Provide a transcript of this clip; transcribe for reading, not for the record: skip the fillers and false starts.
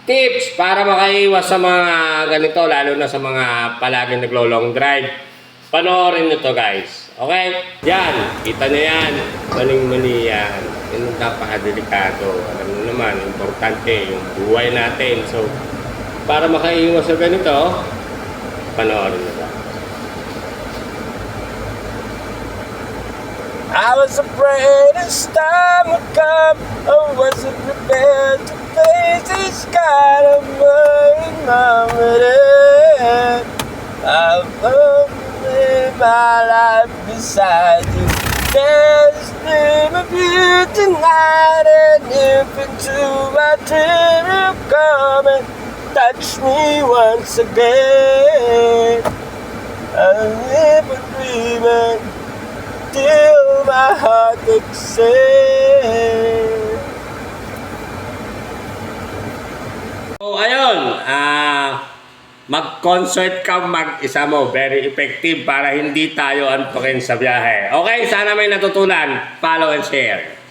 tips para makaiwas sa mga ganito, lalo na sa mga palaging naglo-long drive. Panoorin nyo to guys. Okay? Yan. Kita nyo yan. Maling-mali yan. Yan ang napakadelikado. Alam nyo naman, importante yung buhay natin. So, para makaiwas sa ganito, panoorin nyo to. I was afraid as time would come. I wasn't prepared to face this kind of burning moment. I've lived my life beside you. There's a dream of you tonight, and if into my dream you come and touch me once again, I live a dreaming till my heart exhales. So, ayun. Mag-concert ka mag-isa mo. Very effective para hindi tayo antukin sa biyahe. Okay, sana may natutunan. Follow and share.